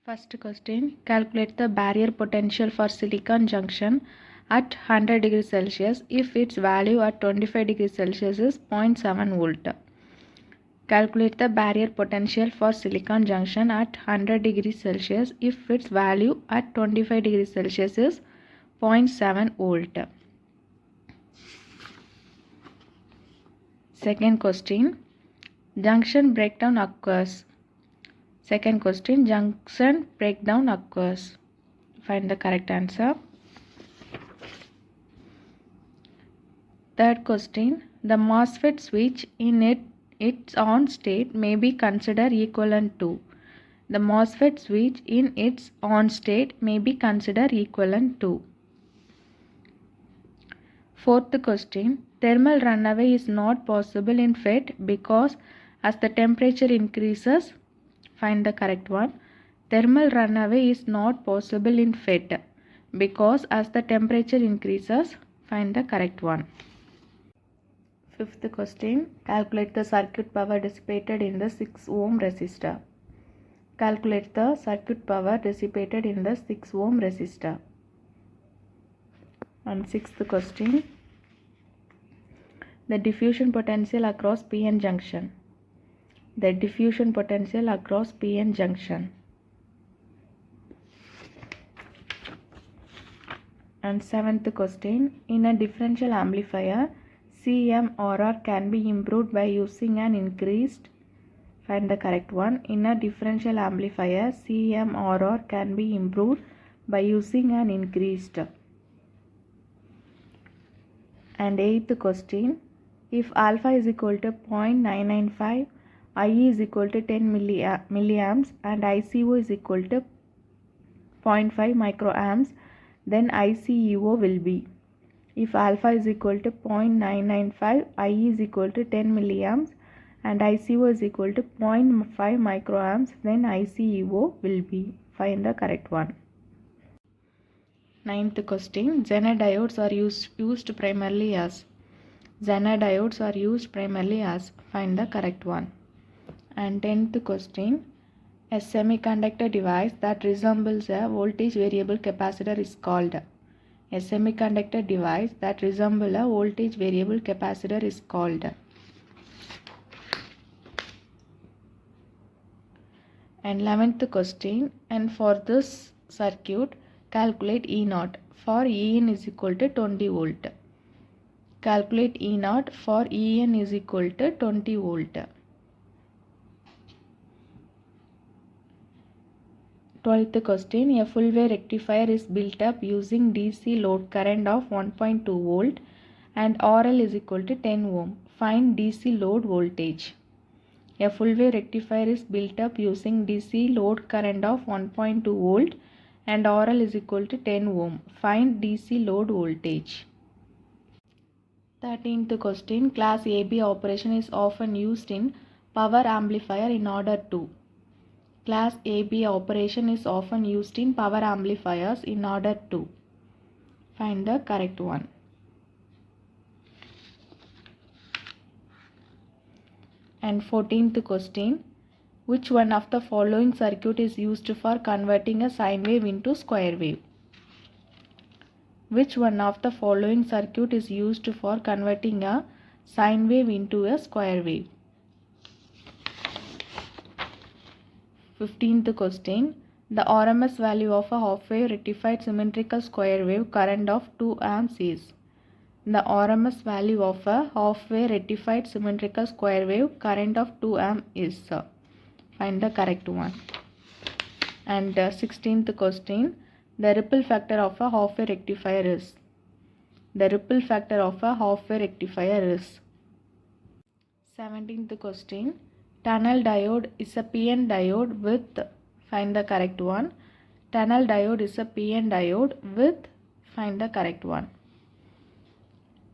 First question, calculate the barrier potential for silicon junction at 100 degrees Celsius if its value at 25 degrees Celsius is 0.7 volt. Calculate the barrier potential for silicon junction at 100 degrees Celsius if its value at 25 degrees Celsius is 0.7 volt. Second question, junction breakdown occurs. Second question, junction breakdown occurs. Find the correct answer. Third question, the MOSFET switch in its on state may be considered equivalent to. The MOSFET switch in its on state may be considered equivalent to. Fourth question, thermal runaway is not possible in FET because as the temperature increases, find the correct one. Thermal runaway is not possible in FET because as the temperature increases, find the correct one. Fifth question, calculate the circuit power dissipated in the 6 ohm resistor. Calculate the circuit power dissipated in the 6 ohm resistor. And sixth question, the diffusion potential across PN junction. The diffusion potential across PN junction. And seventh question, in a differential amplifier, CMRR can be improved by using an increased, find the correct one. In a differential amplifier, CMRR can be improved by using an increased. And eighth question, if alpha is equal to 0.995, IE is equal to 10 milliamps and ICO is equal to 0.5 microamps, then ICEO will be. If alpha is equal to 0.995, IE is equal to 10 milliamps and ICO is equal to 0.5 microamps, then ICEO will be. Find the correct one. Ninth question, Zener diodes are used primarily as. Zener diodes are used primarily as. Find the correct one. And 10th question, a semiconductor device that resembles a voltage variable capacitor is called. A semiconductor device that resembles a voltage variable capacitor is called. And 11th question, and for this circuit, calculate E0 for En is equal to 20 volt. Calculate E0 for En is equal to 20 volt. 12th question, a full wave rectifier is built up using DC load current of 1.2 volt and RL is equal to 10 ohm. Find DC load voltage. A full wave rectifier is built up using DC load current of 1.2 volt and RL is equal to 10 ohm. Find DC load voltage. 13th question, class AB operation is often used in power amplifier in order to. Class AB operation is often used in power amplifiers in order to. Find the correct one. And 14th question, which one of the following circuit is used for converting a sine wave into square wave? Which one of the following circuit is used for converting a sine wave into a square wave? 15th question, the RMS value of a half wave rectified symmetrical square wave current of 2 amps is. The RMS value of a half wave rectified symmetrical square wave current of 2 amps is. Find the correct one. And 16th question, the ripple factor of a half wave rectifier is. The ripple factor of a half wave rectifier is. 17th question, tunnel diode is a PN diode with, find the correct one. Tunnel diode is a PN diode with, find the correct one.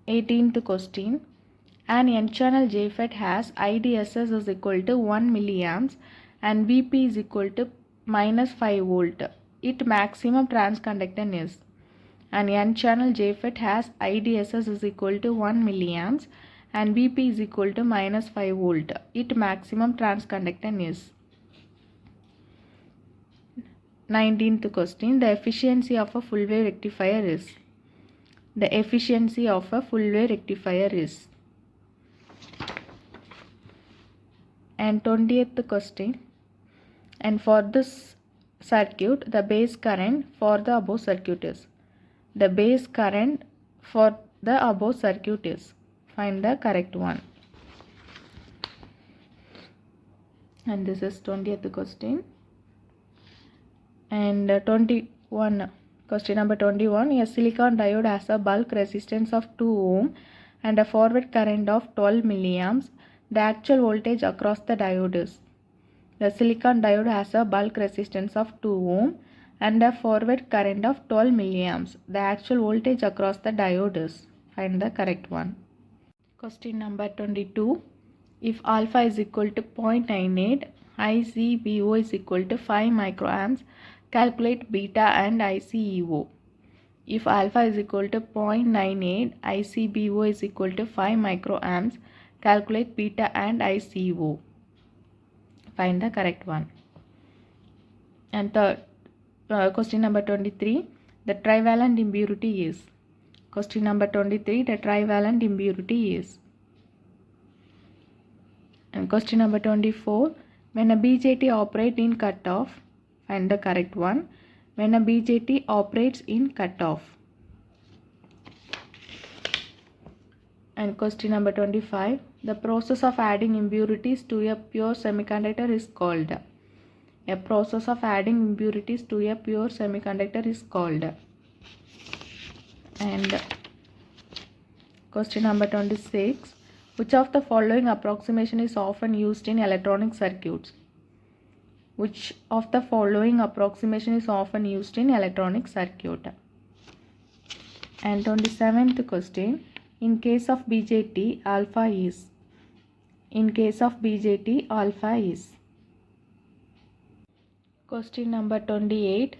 18th question, an N-channel JFET has IDSS is equal to 1 milliamps and VP is equal to minus 5 volt. Its maximum transconductance is. An N-channel JFET has IDSS is equal to 1 milliamps and Vp is equal to minus 5 volt. Its maximum transconductance is. 19th question. The efficiency of a full wave rectifier is. The efficiency of a full wave rectifier is. And 20th question. And for this circuit, the base current for the above circuit is. The base current for the above circuit is. Find the correct one. And this is 20th question. And 21. Question number 21. A silicon diode has a bulk resistance of 2 ohm and a forward current of 12 milliamps. The actual voltage across the diode is. The silicon diode has a bulk resistance of 2 ohm and a forward current of 12 milliamps. The actual voltage across the diode is. Find the correct one. Question number 22. If alpha is equal to 0.98, ICBO is equal to 5 microamps, calculate beta and ICEO. If alpha is equal to 0.98, ICBO is equal to 5 microamps, calculate beta and ICEO. Find the correct one. And question number 23. The trivalent impurity is. Question number 23. The trivalent impurity is. And question number 24. When a BJT operates in cutoff, find the correct one. When a BJT operates in cutoff. And question number 25. The process of adding impurities to a pure semiconductor is called. A process of adding impurities to a pure semiconductor is called. And question number 26. Which of the following approximation is often used in electronic circuits? Which of the following approximation is often used in electronic circuit? And 27th question. In case of BJT, alpha is. In case of BJT, alpha is. Question number 28.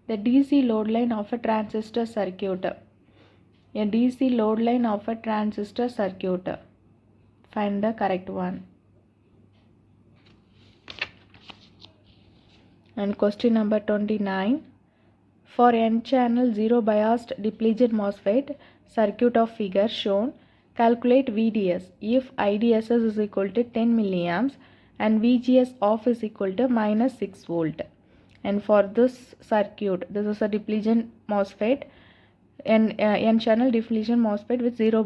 The DC load line of a transistor circuit. A DC load line of a transistor circuit. Find the correct one. And question number 29. For N-channel 0 biased depletion MOSFET circuit of figure shown, calculate VDS if IDSS is equal to 10 milliamps and VGS off is equal to minus 6 volt. And for this circuit, this is a depletion MOSFET, N-channel depletion MOSFET with 0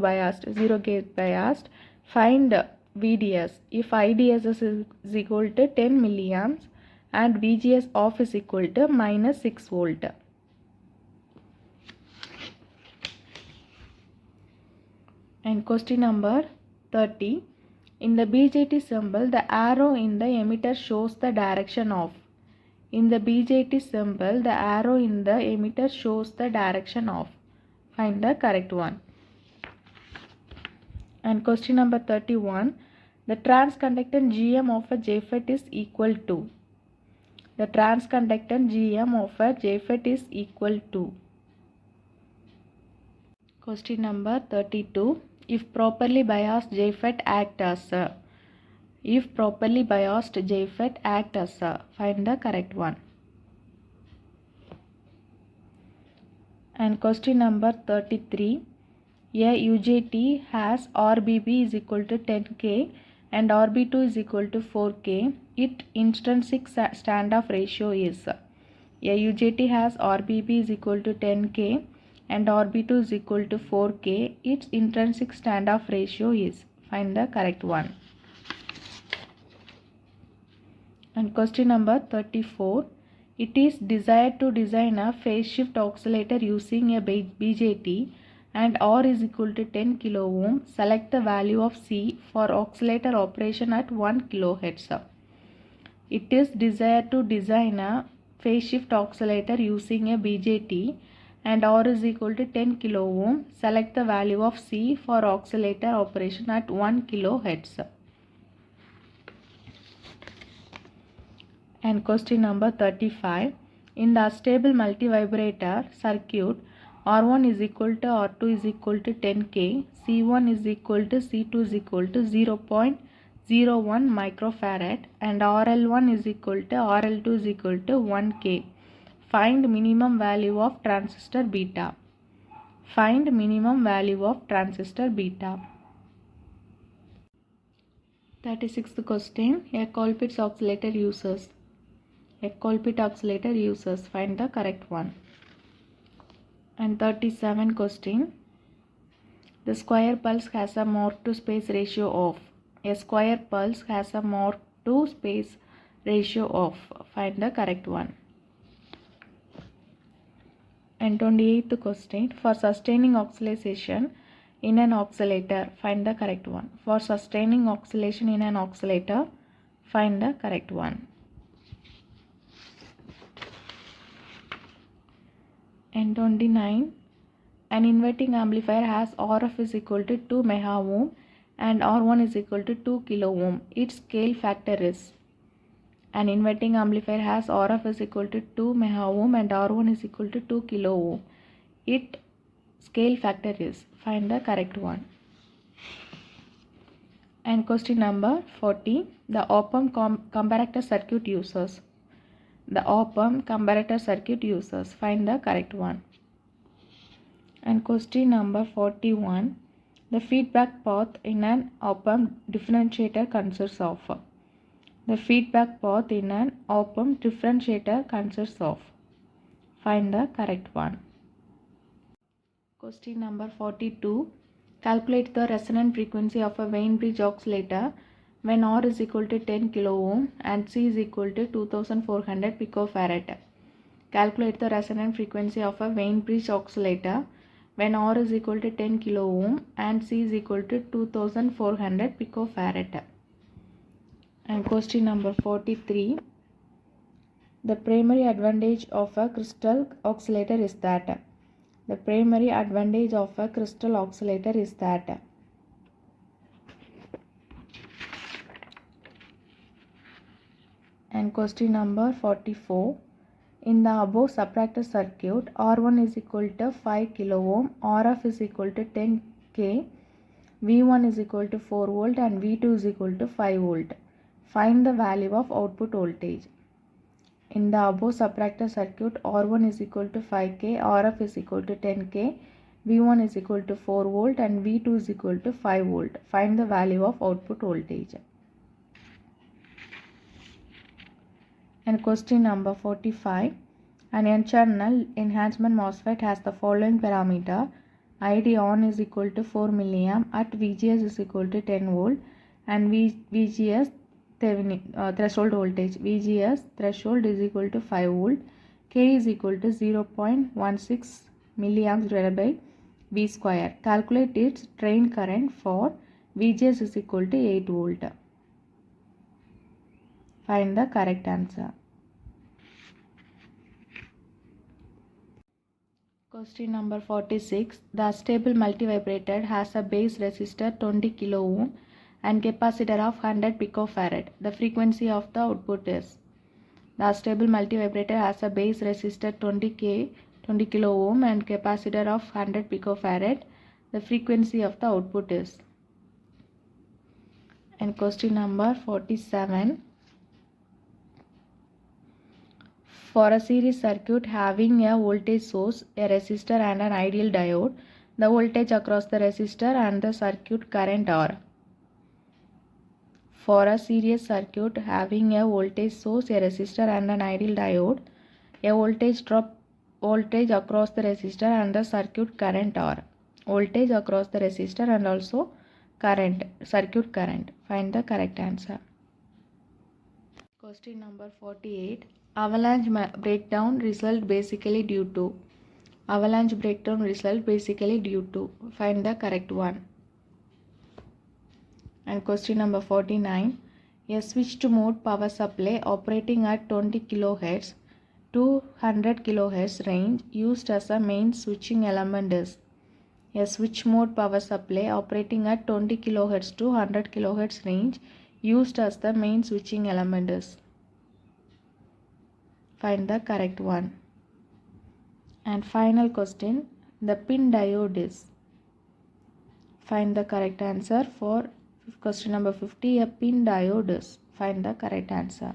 gate biased. Find VDS if IDSS is equal to 10 milliamps and VGS off is equal to minus 6 volt. And question number 30. In the BJT symbol, the arrow in the emitter shows the direction of. In the BJT symbol, the arrow in the emitter shows the direction of. Find the correct one. And question number 31. The transconductance GM of a JFET is equal to. The transconductance GM of a JFET is equal to. Question number 32. If properly biased JFET act as a. If properly biased JFET act as a. Find the correct one. And question number 33. A UJT has RBB is equal to 10K and RB2 is equal to 4K. Its intrinsic standoff ratio is. A UJT has RBB is equal to 10K and RB2 is equal to 4K. Its intrinsic standoff ratio is. Find the correct one. And question number 34. It is desired to design a phase shift oscillator using a BJT and R is equal to 10 kilo ohm. Select the value of C for oscillator operation at 1 kHz. It is desired to design a phase shift oscillator using a BJT and R is equal to 10 kilo ohm. Select the value of C for oscillator operation at 1 kHz. And question number 35. In the stable multivibrator circuit, R1 is equal to R2 is equal to 10K, C1 is equal to C2 is equal to 0.01 microfarad and RL1 is equal to RL2 is equal to 1K. Find minimum value of transistor beta. Find minimum value of transistor beta. 36th question. A Colpitts oscillator uses. A Colpitts oscillator uses. Find the correct one. And 37 question. The square pulse has a Moore to space ratio of. A square pulse has a Moore to space ratio of. Find the correct one. And 28th question. For sustaining oscillation in an oscillator, find the correct one. For sustaining oscillation in an oscillator, find the correct one. And 29. An inverting amplifier has RF is equal to 2 mega ohm and R1 is equal to 2 kilo ohm. Its scale factor is. An inverting amplifier has RF is equal to 2 mega ohm and R1 is equal to 2 kilo ohm. Its scale factor is. Find the correct one. And question number 40. The op-amp comparator circuit uses. The op-amp comparator circuit uses. Find the correct one. And question number 41. The feedback path in an op-amp differentiator consists of. The feedback path in an op-amp differentiator consists of. Find the correct one. Question number 42. Calculate the resonant frequency of a Wien bridge oscillator when R is equal to 10 kilo ohm and C is equal to 2400 picofarad. Calculate the resonant frequency of a Wien bridge oscillator when R is equal to 10 kilo ohm and C is equal to 2400 picofarad. And question number 43. The primary advantage of a crystal oscillator is that. The primary advantage of a crystal oscillator is that. And question number 44. In the above subtractor circuit, R1 is equal to 5 kilo ohm, RF is equal to 10 K, V1 is equal to 4 volt and V2 is equal to 5 volt. Find the value of output voltage. In the above subtractor circuit, R1 is equal to 5K, RF is equal to 10K, V1 is equal to 4 volt and V2 is equal to 5 volt. Find the value of output voltage. And question number 45. An N-channel enhancement MOSFET has the following parameter. ID on is equal to 4 milliamp at VGS is equal to 10 volt and VGS threshold voltage. VGS threshold is equal to 5 volt. K is equal to 0.16 milliamps divided by V square. Calculate its drain current for VGS is equal to 8 volt. Find the correct answer. Question number 46. The stable multivibrator has a base resistor 20 kilo ohm and capacitor of 100 picofarad. The frequency of the output is. The stable multivibrator has a base resistor 20 kilo ohm and capacitor of 100 picofarad. The frequency of the output is. And question number 47. For a series circuit having a voltage source, a resistor and an ideal diode, the voltage across the resistor and the circuit current are. For a series circuit having a voltage source, a resistor and an ideal diode, a voltage across the resistor and the circuit current are. Voltage across the resistor and also current, circuit current. Find the correct answer. Question number 48. Avalanche breakdown result basically due to. Avalanche breakdown result basically due to. Find the correct one. And question number 49. A switched mode power supply operating at 20 kHz to 100 kHz range used as a main switching element is. A switch mode power supply operating at 20 kHz to 100 kHz range used as the main switching element is. Find the correct one. And final question. The pin diode is. Find the correct answer for question number 50. A pin diode is. Find the correct answer.